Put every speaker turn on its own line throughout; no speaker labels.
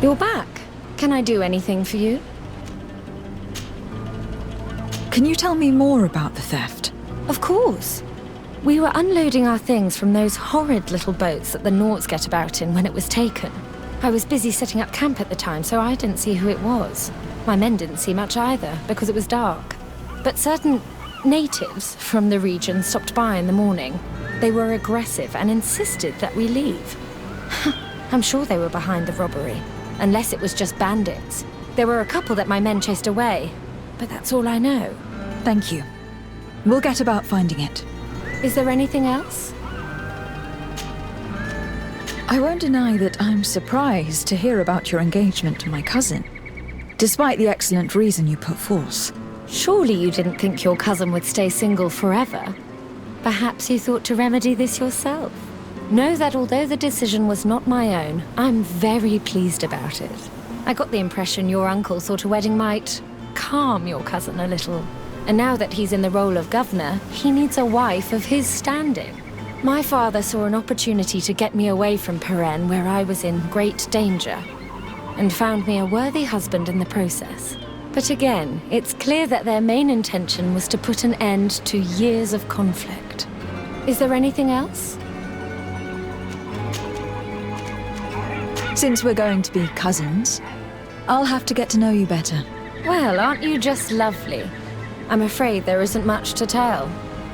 You're back. Can I do anything for you?
Can you tell me more about the theft?
Of course. We were unloading our things from those horrid little boats that the Nauts get about in when it was taken. I was busy setting up camp at the time, so I didn't see who it was. My men didn't see much either, because it was dark. But certain natives from the region stopped by in the morning. They were aggressive and insisted that we leave. I'm sure they were behind the robbery, unless it was just bandits. There were a couple that my men chased away, but that's all I know.
Thank you. We'll get about finding it.
Is there anything else?
I won't deny that I'm surprised to hear about your engagement to my cousin, despite the excellent reason you put forth.
Surely you didn't think your cousin would stay single forever? Perhaps you thought to remedy this yourself? Know that although the decision was not my own, I'm very pleased about it. I got the impression your uncle thought a wedding might calm your cousin a little. And now that he's in the role of governor, he needs a wife of his standing. My father saw an opportunity to get me away from Perenne, where I was in great danger, and found me a worthy husband in the process. But again, it's clear that their main intention was to put an end to years of conflict. Is there anything else?
Since we're going to be cousins, I'll have to get to know you better.
Well, aren't you just lovely? I'm afraid there isn't much to tell.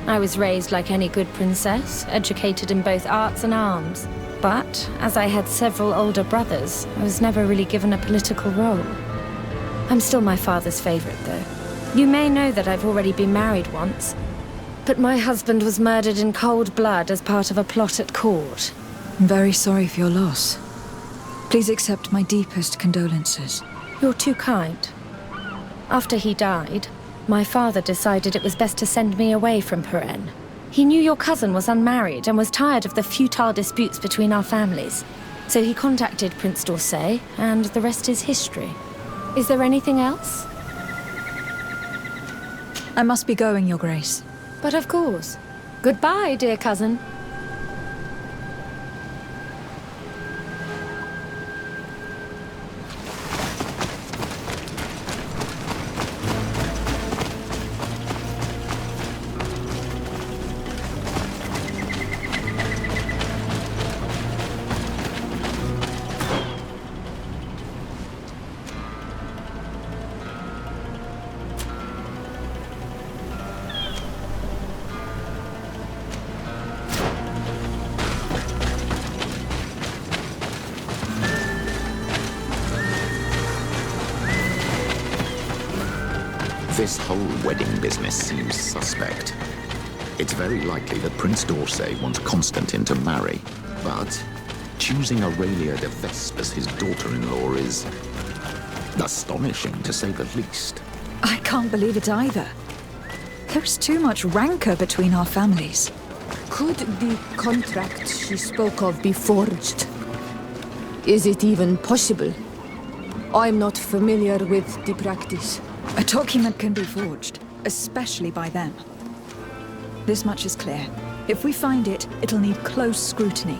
I was raised like any good princess, educated in both arts and arms. But, as I had several older brothers, I was never really given a political role. I'm still my father's favorite, though. You may know that I've already been married once, but my husband was murdered in cold blood as part of a plot at court.
I'm very sorry for your loss. Please accept my deepest condolences.
You're too kind. After he died, my father decided it was best to send me away from Perenne. He knew your cousin was unmarried and was tired of the futile disputes between our families. So he contacted Prince d'Orsay, and the rest is history. Is there anything else?
I must be going, Your Grace.
But of course. Goodbye, dear cousin.
This whole wedding business seems suspect. It's very likely that Prince d'Orsay wants Constantine to marry, but choosing Aurelia de Vespe as his daughter-in-law is astonishing, to say the least.
I can't believe it either. There's too much rancor between our families.
Could the contract she spoke of be forged? Is it even possible? I'm not familiar with the practice.
A document can be forged, especially by them. This much is clear. If we find it, it'll need close scrutiny.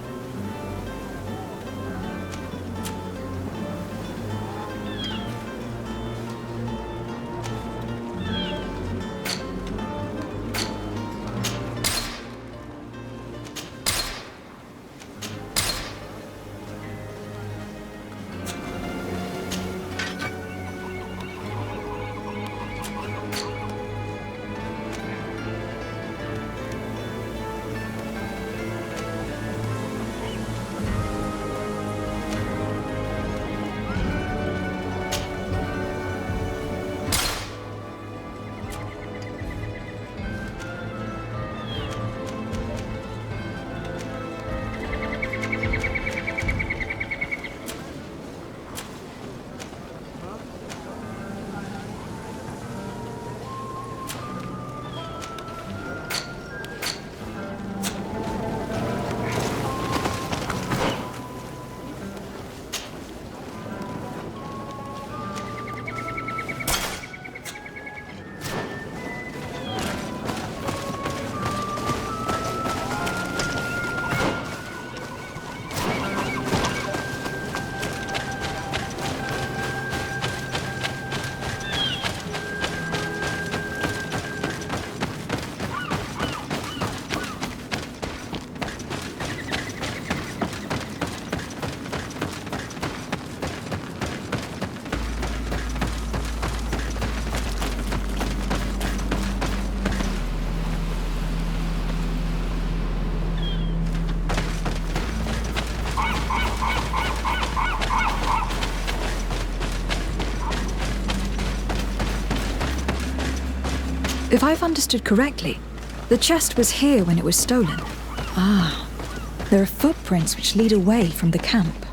If I've understood correctly, the chest was here when it was stolen. Ah, there are footprints which lead away from the camp.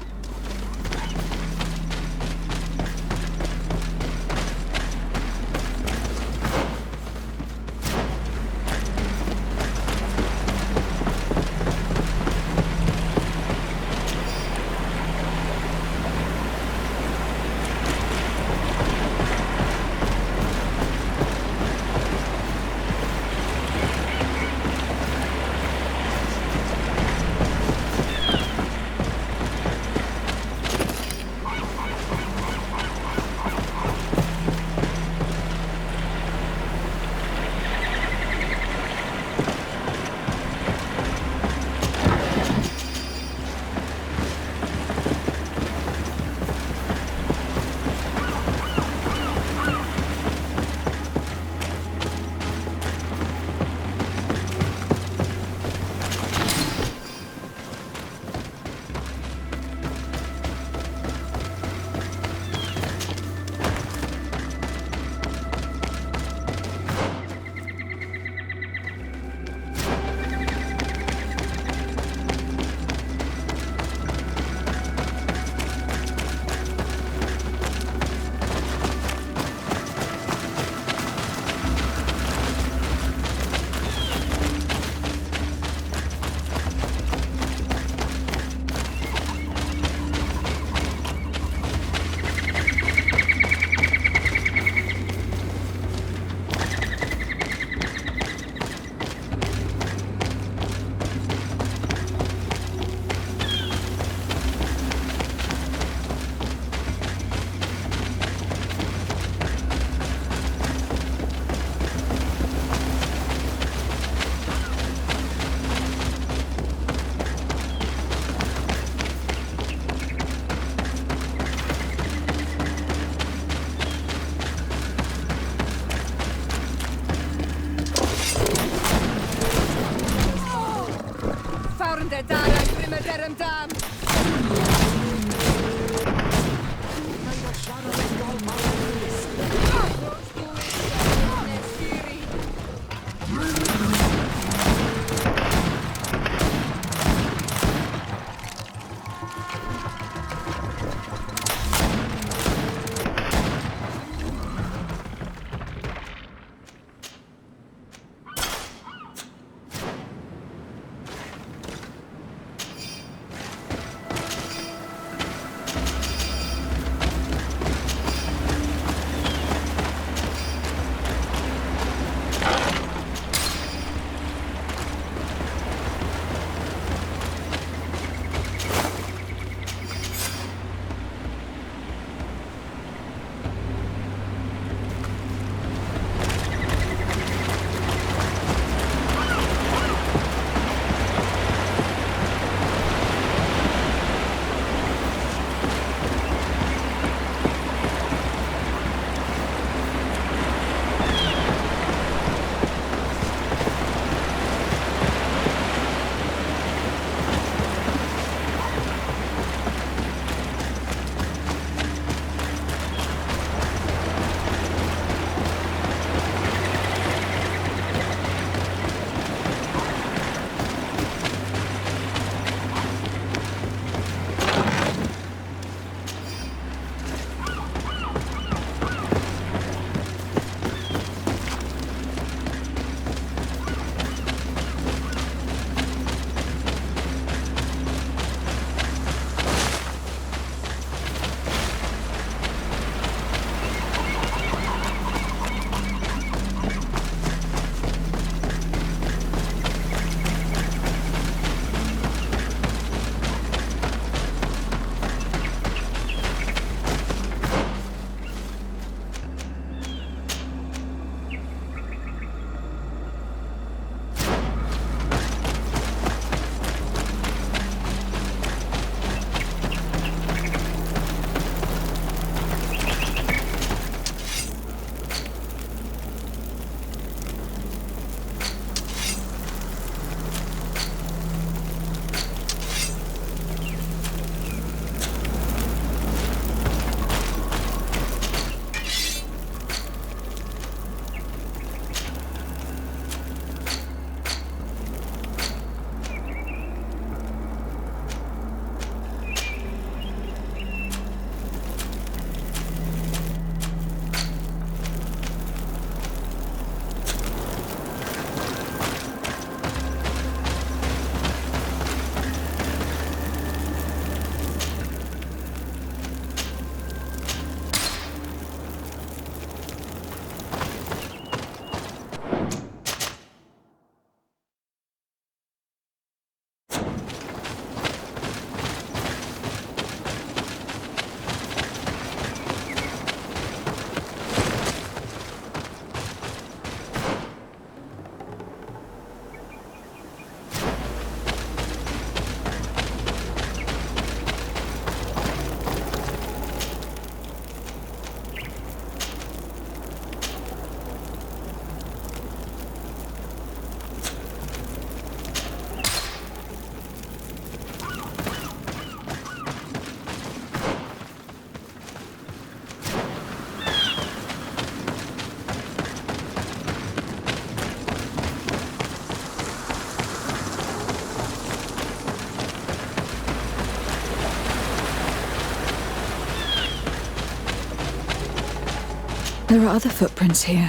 There are other footprints here.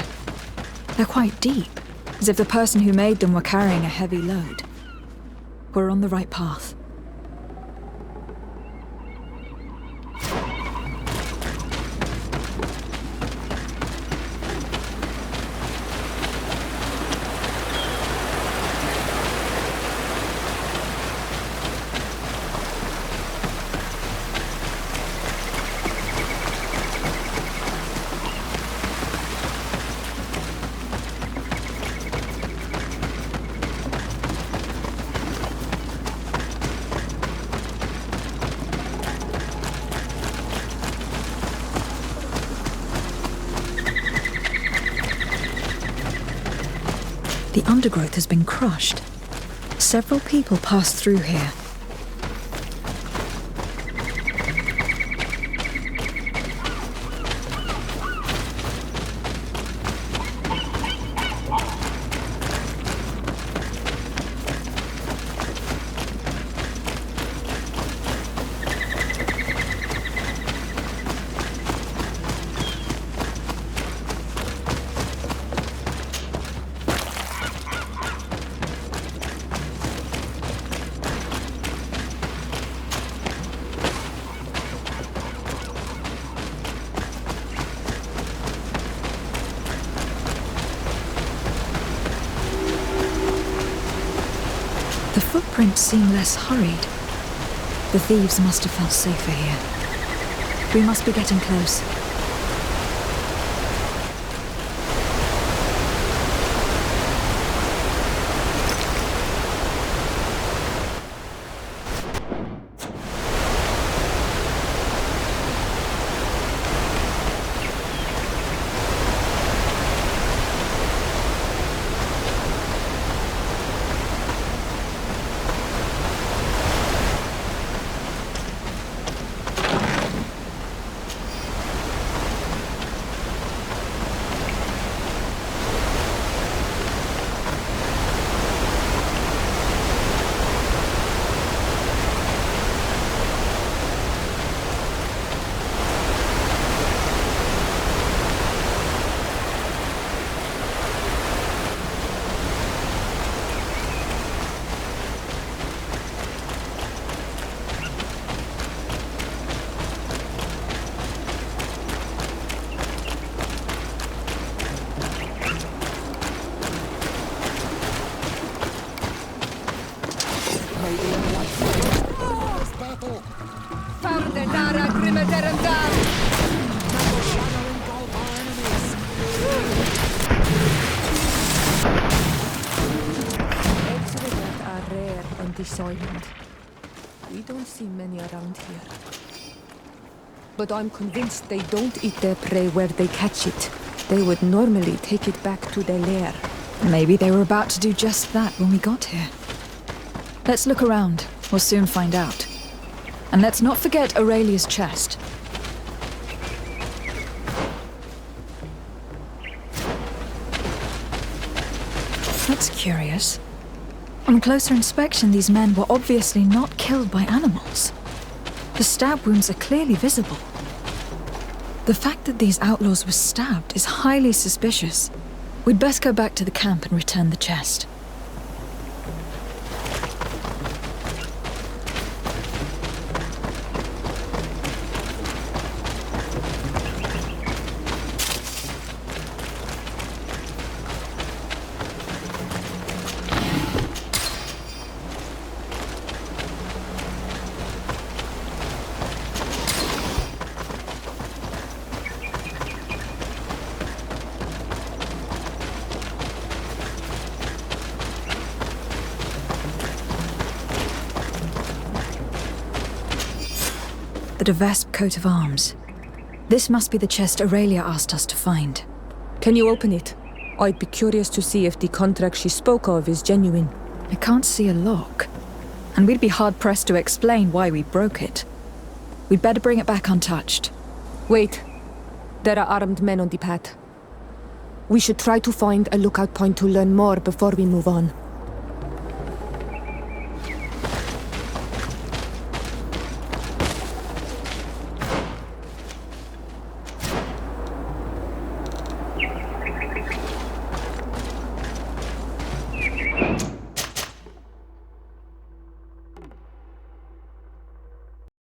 They're quite deep, as if the person who made them were carrying a heavy load. We're on the right path. The undergrowth has been crushed. Several people passed through here. The footprints seem less hurried. The thieves must have felt safer here. We must be getting close.
Island. We don't see many around here. But I'm convinced they don't eat their prey where they catch it. They would normally take it back to their lair.
Maybe they were about to do just that when we got here. Let's look around. We'll soon find out. And let's not forget Aurelia's chest. That's curious. On closer inspection, these men were obviously not killed by animals. The stab wounds are clearly visible. The fact that these outlaws were stabbed is highly suspicious. We'd best go back to the camp and return the chest. The Devasp coat of arms. This must be the chest Aurelia asked us to find.
Can you open it? I'd be curious to see if the contract she spoke of is genuine.
I can't see a lock, and we'd be hard-pressed to explain why we broke it. We'd better bring it back untouched.
Wait. There are armed men on the path. We should try to find a lookout point to learn more before we move on.